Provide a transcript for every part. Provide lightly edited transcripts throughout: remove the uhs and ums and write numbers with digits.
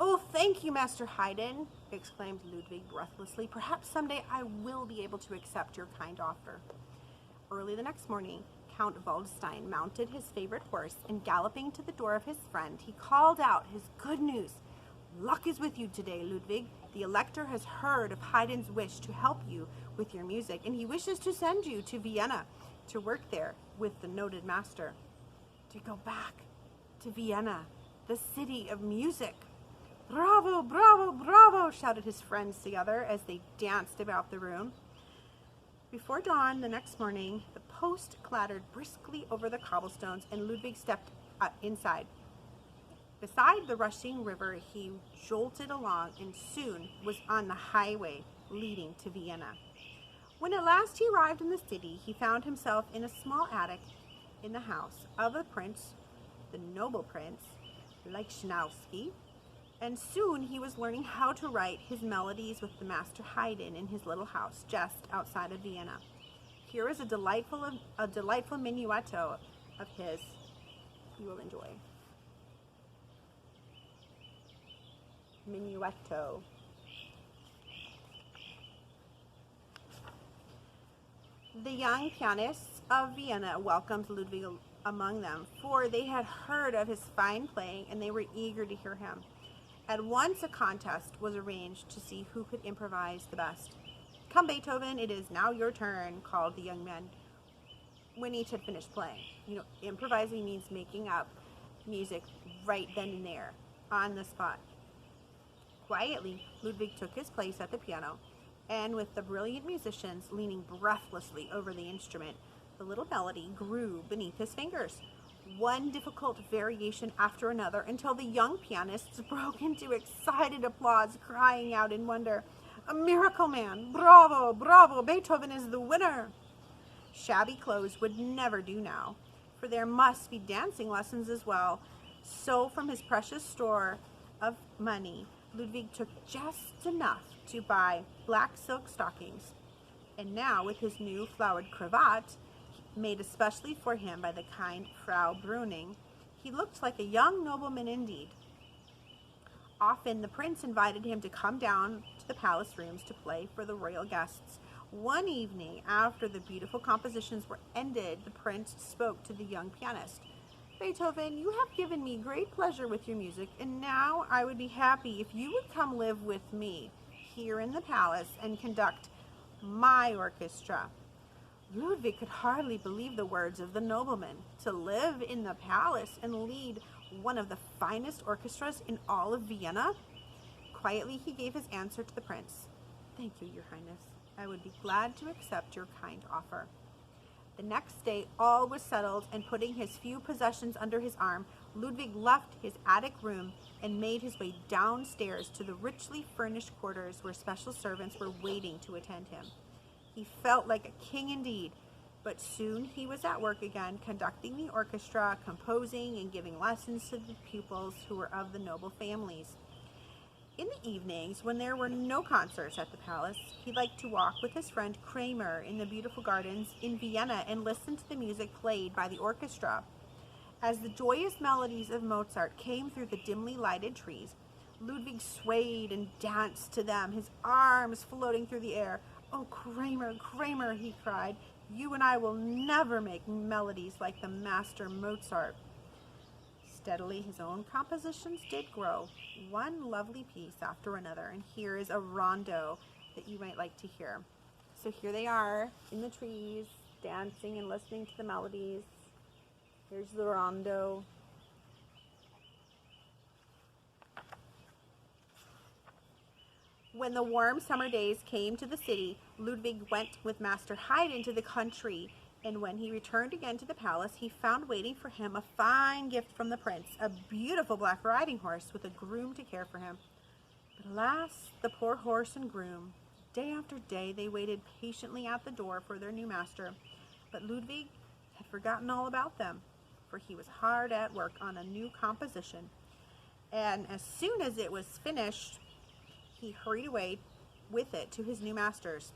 "Oh, thank you, Master Haydn," exclaimed Ludwig breathlessly. "Perhaps someday I will be able to accept your kind offer." Early the next morning, Count Waldstein mounted his favorite horse, and galloping to the door of his friend, he called out his good news. "Luck is with you today, Ludwig. The Elector has heard of Haydn's wish to help you with your music, and he wishes to send you to Vienna to work there with the noted master." To go back to Vienna, the city of music. "Bravo, bravo, bravo," shouted his friends together as they danced about the room. Before dawn the next morning, the post clattered briskly over the cobblestones, and Ludwig stepped inside. Beside the rushing river, he jolted along and soon was on the highway leading to Vienna. When at last he arrived in the city, he found himself in a small attic in the house of a prince, the noble Prince Lichnowsky, and soon he was learning how to write his melodies with the Master Haydn in his little house just outside of Vienna. Here is a delightful minuetto of his you will enjoy. Minuetto. The young pianists of Vienna welcomed Ludwig among them, for they had heard of his fine playing and they were eager to hear him. At once a contest was arranged to see who could improvise the best. "Come, Beethoven, it is now your turn," called the young men when each had finished playing. Improvising means making up music right then and there, on the spot. Quietly, Ludwig took his place at the piano, and with the brilliant musicians leaning breathlessly over the instrument, the little melody grew beneath his fingers, one difficult variation after another, until the young pianists broke into excited applause, crying out in wonder, "A miracle man! Bravo, bravo! Beethoven is the winner!" Shabby clothes would never do now, for there must be dancing lessons as well. So from his precious store of money, Ludwig took just enough to buy black silk stockings, and now with his new flowered cravat, made especially for him by the kind Frau Breuning, he looked like a young nobleman indeed. Often the prince invited him to come down to the palace rooms to play for the royal guests. One evening, after the beautiful compositions were ended, the prince spoke to the young pianist. "Beethoven, you have given me great pleasure with your music, and now I would be happy if you would come live with me here in the palace and conduct my orchestra." Ludwig could hardly believe the words of the nobleman. To live in the palace and lead one of the finest orchestras in all of Vienna? Quietly he gave his answer to the prince. "Thank you, your highness. I would be glad to accept your kind offer." The next day all was settled, and putting his few possessions under his arm, Ludwig left his attic room and made his way downstairs to the richly furnished quarters where special servants were waiting to attend him. He felt like a king indeed, but soon he was at work again, conducting the orchestra, composing, and giving lessons to the pupils who were of the noble families. In the evenings, when there were no concerts at the palace, he liked to walk with his friend Kramer in the beautiful gardens in Vienna and listen to the music played by the orchestra. As the joyous melodies of Mozart came through the dimly lighted trees, Ludwig swayed and danced to them, his arms floating through the air. "Oh, Kramer, Kramer," he cried, "you and I will never make melodies like the master Mozart." Steadily his own compositions did grow, one lovely piece after another, and here is a rondo that you might like to hear. So here they are in the trees, dancing and listening to the melodies. Here's the rondo. When the warm summer days came to the city, Ludwig went with Master Haydn to the country, and when he returned again to the palace, he found waiting for him a fine gift from the prince, a beautiful black riding horse with a groom to care for him. But alas, the poor horse and groom! Day after day they waited patiently at the door for their new master, but Ludwig had forgotten all about them, for he was hard at work on a new composition, and as soon as it was finished, he hurried away with it to his new masters.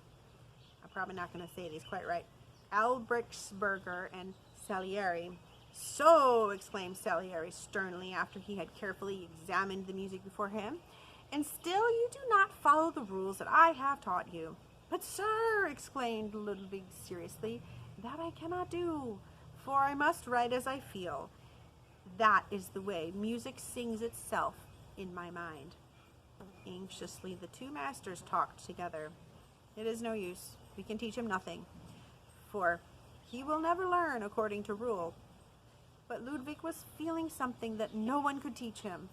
I'm probably not going to say these quite right. Albrechtsberger and Salieri, "So," exclaimed Salieri sternly after he had carefully examined the music before him, "and still you do not follow the rules that I have taught you." "But, sir," exclaimed Ludwig seriously, "that I cannot do, for I must write as I feel. That is the way music sings itself in my mind." Anxiously, the two masters talked together. "It is no use. We can teach him nothing, for he will never learn according to rule." But Ludwig was feeling something that no one could teach him,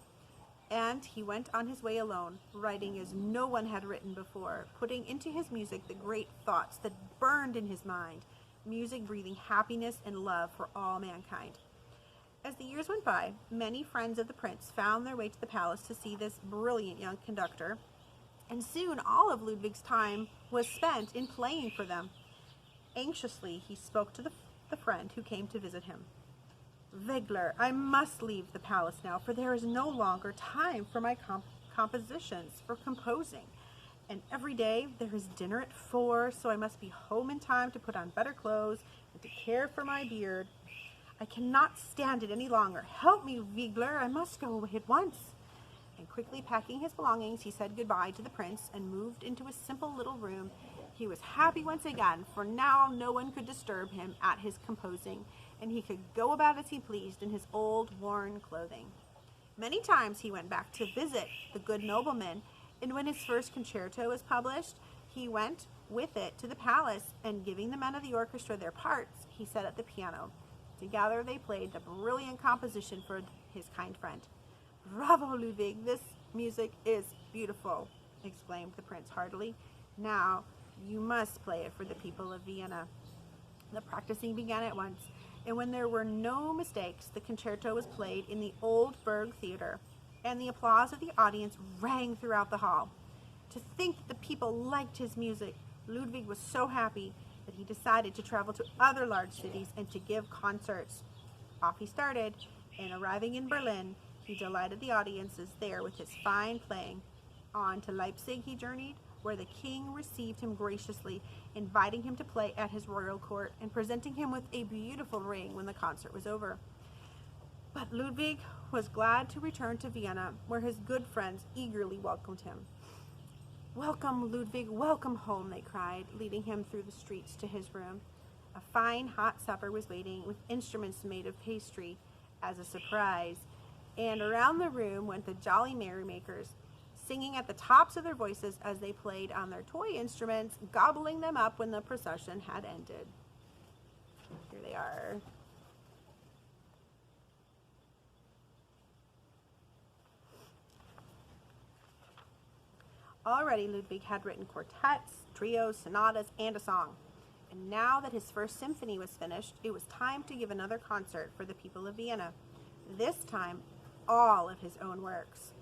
and he went on his way alone, writing as no one had written before, putting into his music the great thoughts that burned in his mind, music breathing happiness and love for all mankind. As the years went by, many friends of the prince found their way to the palace to see this brilliant young conductor, and soon all of Ludwig's time was spent in playing for them. Anxiously, he spoke to the friend who came to visit him. "Wegler, I must leave the palace now, for there is no longer time for my compositions, for composing. And every day there is dinner at 4, so I must be home in time to put on better clothes and to care for my beard. I cannot stand it any longer. Help me, Wegler, I must go away at once." And quickly packing his belongings, he said goodbye to the prince and moved into a simple little room. He was happy once again, for now no one could disturb him at his composing, and he could go about as he pleased in his old worn clothing. Many times he went back to visit the good nobleman, and when his first concerto was published, he went with it to the palace, and giving the men of the orchestra their parts, he sat at the piano. Together they played the brilliant composition for his kind friend. "Bravo, Ludwig, this music is beautiful," exclaimed the prince heartily. "Now you must play it for the people of Vienna." The practicing began at once, and when there were no mistakes, the concerto was played in the Old Burg Theater, and the applause of the audience rang throughout the hall. To think that the people liked his music, Ludwig was so happy that he decided to travel to other large cities and to give concerts. Off he started, and arriving in Berlin, he delighted the audiences there with his fine playing. On to Leipzig he journeyed, where the king received him graciously, inviting him to play at his royal court and presenting him with a beautiful ring when the concert was over. But Ludwig was glad to return to Vienna, where his good friends eagerly welcomed him. "Welcome, Ludwig, welcome home," they cried, leading him through the streets to his room. A fine hot supper was waiting, with instruments made of pastry as a surprise, and around the room went the jolly merrymakers, singing at the tops of their voices as they played on their toy instruments, gobbling them up when the procession had ended. Here they are. Already Ludwig had written quartets, trios, sonatas, and a song. And now that his first symphony was finished, it was time to give another concert for the people of Vienna. This time, all of his own works.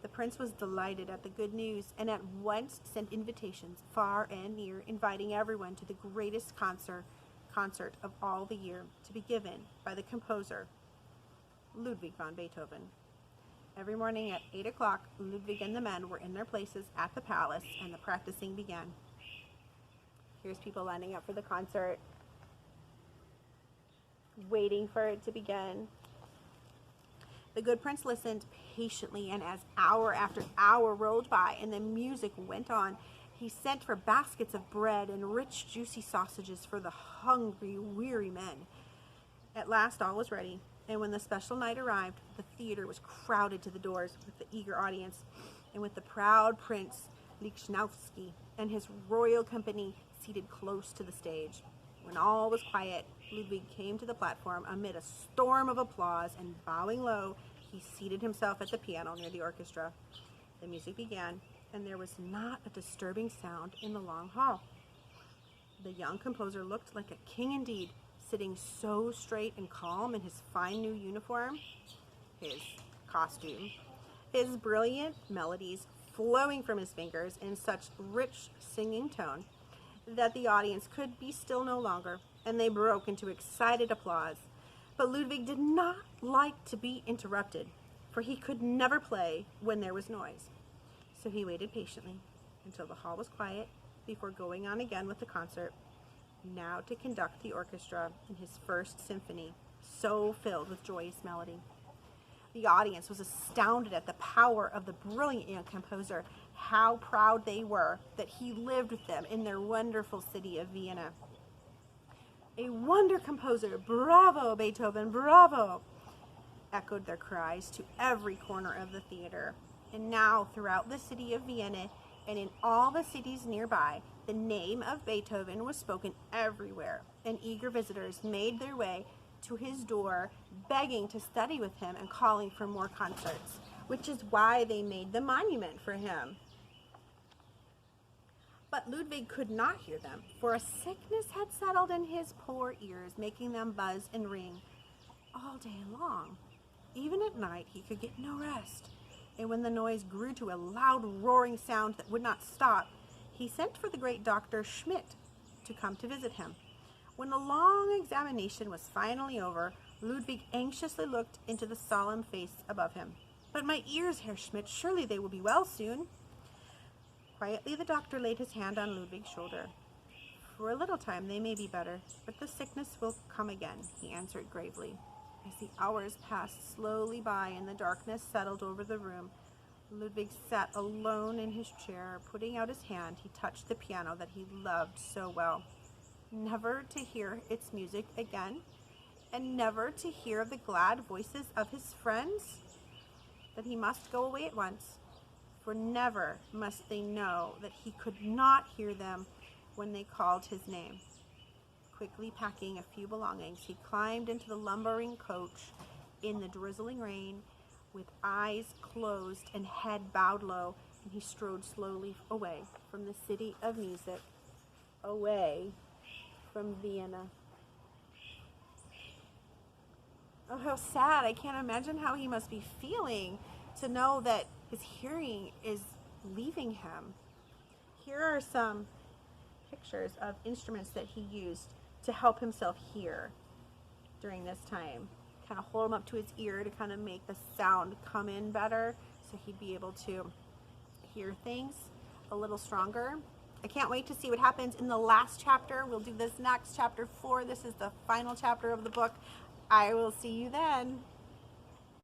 The prince was delighted at the good news and at once sent invitations far and near, inviting everyone to the greatest concert of all the year, to be given by the composer, Ludwig van Beethoven. Every morning at 8 o'clock, Ludwig and the men were in their places at the palace, and the practicing began. Here's people lining up for the concert, waiting for it to begin. The good prince listened patiently, and as hour after hour rolled by and the music went on, he sent for baskets of bread and rich, juicy sausages for the hungry, weary men. At last all was ready, and when the special night arrived, the theater was crowded to the doors with the eager audience, and with the proud Prince Lichnowsky and his royal company seated close to the stage. When all was quiet, Ludwig came to the platform amid a storm of applause, and bowing low, he seated himself at the piano near the orchestra. The music began, and there was not a disturbing sound in the long hall. The young composer looked like a king indeed, sitting so straight and calm in his fine new uniform, his costume, his brilliant melodies flowing from his fingers in such rich singing tone that the audience could be still no longer, and they broke into excited applause. But Ludwig did not like to be interrupted, for he could never play when there was noise. So he waited patiently until the hall was quiet before going on again with the concert, now to conduct the orchestra in his first symphony, so filled with joyous melody. The audience was astounded at the power of the brilliant young composer, how proud they were that he lived with them in their wonderful city of Vienna. "A wonder composer! Bravo, Beethoven, bravo!" echoed their cries to every corner of the theater. And now, throughout the city of Vienna and in all the cities nearby, the name of Beethoven was spoken everywhere, and eager visitors made their way to his door, begging to study with him and calling for more concerts, which is why they made the monument for him. But Ludwig could not hear them, for a sickness had settled in his poor ears, making them buzz and ring all day long. Even at night he could get no rest, and when the noise grew to a loud roaring sound that would not stop, he sent for the great doctor Schmidt to come to visit him. When the long examination was finally over, Ludwig anxiously looked into the solemn face above him. "But my ears, Herr Schmidt, surely they will be well soon." Quietly the doctor laid his hand on Ludwig's shoulder. "For a little time they may be better, but the sickness will come again," he answered gravely. As the hours passed slowly by and the darkness settled over the room, Ludwig sat alone in his chair. Putting out his hand, he touched the piano that he loved so well. Never to hear its music again, and never to hear the glad voices of his friends, that he must go away at once, for never must they know that he could not hear them when they called his name. Quickly packing a few belongings, he climbed into the lumbering coach in the drizzling rain, with eyes closed and head bowed low, and he strode slowly away from the city of music, away from Vienna. Oh, how sad. I can't imagine how he must be feeling to know that his hearing is leaving him. Here are some pictures of instruments that he used to help himself hear during this time. Kind of hold them up to his ear to kind of make the sound come in better, so he'd be able to hear things a little stronger. I can't wait to see what happens in the last chapter. We'll do this next, chapter 4. This is the final chapter of the book. I will see you then.